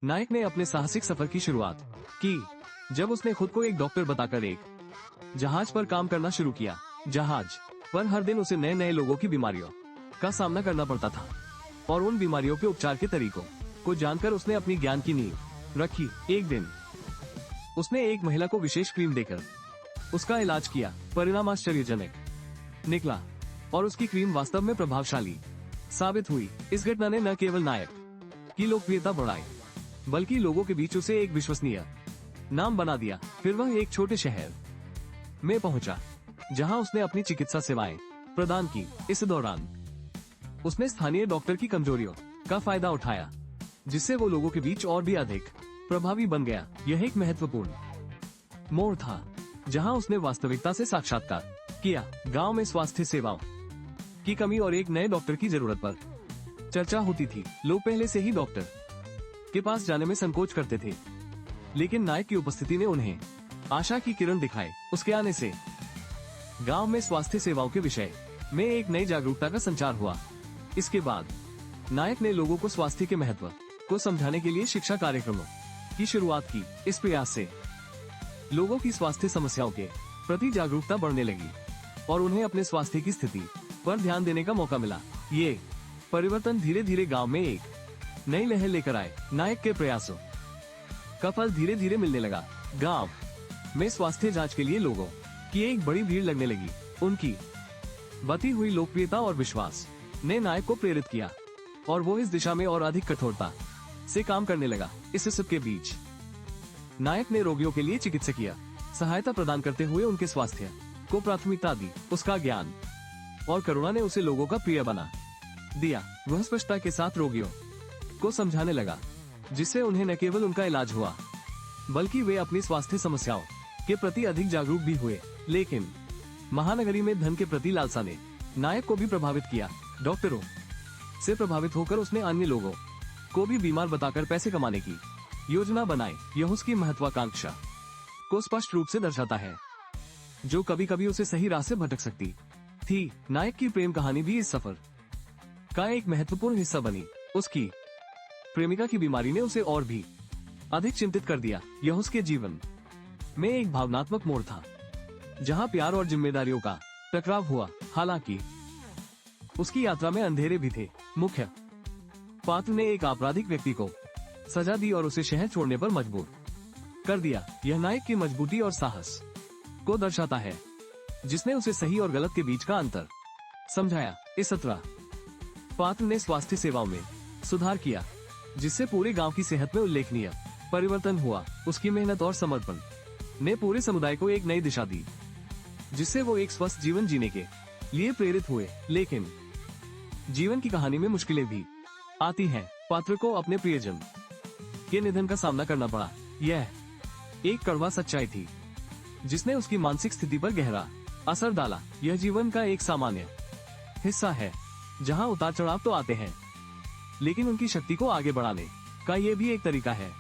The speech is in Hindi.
नायक ने अपने साहसिक सफर की शुरुआत की जब उसने खुद को एक डॉक्टर बताकर एक जहाज पर काम करना शुरू किया। जहाज पर हर दिन उसे नए नए लोगों की बीमारियों का सामना करना पड़ता था और उन बीमारियों के उपचार के तरीकों को जानकर उसने अपनी ज्ञान की नींव रखी। एक दिन उसने एक महिला को विशेष क्रीम देकर उसका इलाज किया। परिणाम आश्चर्यजनक निकला और उसकी क्रीम वास्तव में प्रभावशाली साबित हुई। इस घटना ने न केवल नायक की लोकप्रियता बढ़ाई बल्कि लोगों के बीच उसे एक विश्वसनीय नाम बना दिया। फिर वह एक छोटे शहर में पहुंचा जहां उसने अपनी चिकित्सा सेवाएं प्रदान की। इस दौरान उसने स्थानीय डॉक्टर की कमजोरियों का फायदा उठाया जिससे वो लोगों के बीच और भी अधिक प्रभावी बन गया। यह एक महत्वपूर्ण मोड़ था जहां उसने वास्तविकता से साक्षात्कार किया। गांव में स्वास्थ्य सेवाओं की कमी और एक नए डॉक्टर की जरूरत पर चर्चा होती थी। लोग पहले से ही डॉक्टर के पास जाने में संकोच करते थे, लेकिन नायक की उपस्थिति ने उन्हें आशा की किरण दिखाई। उसके आने से गांव में स्वास्थ्य सेवाओं के विषय में एक नई जागरूकता का संचार हुआ। इसके बाद नायक ने लोगों को स्वास्थ्य के महत्व को समझाने के लिए शिक्षा कार्यक्रमों की शुरुआत की। इस प्रयास से लोगों की स्वास्थ्य समस्याओं के प्रति जागरूकता बढ़ने लगी और उन्हें अपने स्वास्थ्य की स्थिति पर ध्यान देने का मौका मिला। ये परिवर्तन धीरे धीरे गांव में एक नई लहर लेकर आए। नायक के प्रयासों का फल धीरे धीरे मिलने लगा। गांव में स्वास्थ्य जांच के लिए लोगों की एक बड़ी भीड़ लगने लगी। उनकी बढ़ती हुई लोकप्रियता और विश्वास ने नायक को प्रेरित किया और वो इस दिशा में और अधिक कठोरता से काम करने लगा। इस सबके बीच नायक ने रोगियों के लिए चिकित्सकीय सहायता प्रदान करते हुए उनके स्वास्थ्य को प्राथमिकता दी। उसका ज्ञान और करुणा ने उसे लोगों का प्रिय बना दिया। वह स्पष्टता के साथ रोगियों को समझाने लगा जिससे उन्हें न केवल उनका इलाज हुआ बल्कि वे अपनी स्वास्थ्य समस्याओं के प्रति अधिक जागरूक भी हुए। लेकिन महानगरी में धन के प्रति लालसा ने नायक को भी प्रभावित किया। डॉक्टरों से प्रभावित होकर उसने अन्य लोगों को भी बीमार बताकर पैसे कमाने की योजना बनाई। यह उसकी महत्वाकांक्षा को स्पष्ट रूप से दर्शाता है जो कभी कभी उसे सही राह से भटक सकती थी। नायक की प्रेम कहानी भी इस सफर का एक महत्वपूर्ण हिस्सा बनी। उसकी प्रेमिका की बीमारी ने उसे और भी अधिक चिंतित कर दिया। यह उसके जीवन में एक भावनात्मक मोड़ था जहां प्यार और जिम्मेदारियों का टकराव हुआ। हालांकि उसकी यात्रा में अंधेरे भी थे। मुख्य पात्र ने एक आपराधिक व्यक्ति को सजा दी और उसे शहर छोड़ने पर मजबूर कर दिया। यह नायक की मजबूती और साहस को दर्शाता है जिसने उसे सही और गलत के बीच का अंतर समझाया। इस 17 पात्र ने स्वास्थ्य सेवाओं में सुधार किया जिससे पूरे गांव की सेहत में उल्लेखनीय परिवर्तन हुआ। उसकी मेहनत और समर्पण ने पूरे समुदाय को एक नई दिशा दी जिससे वो एक स्वस्थ जीवन जीने के लिए प्रेरित हुए। लेकिन जीवन की कहानी में मुश्किलें भी आती हैं। पात्र को अपने प्रियजन के निधन का सामना करना पड़ा। यह एक कड़वा सच्चाई थी जिसने उसकी मानसिक स्थिति पर गहरा असर डाला। यह जीवन का एक सामान्य हिस्सा है जहां उतार चढ़ाव तो आते हैं, लेकिन उनकी शक्ति को आगे बढ़ाने का ये भी एक तरीका है।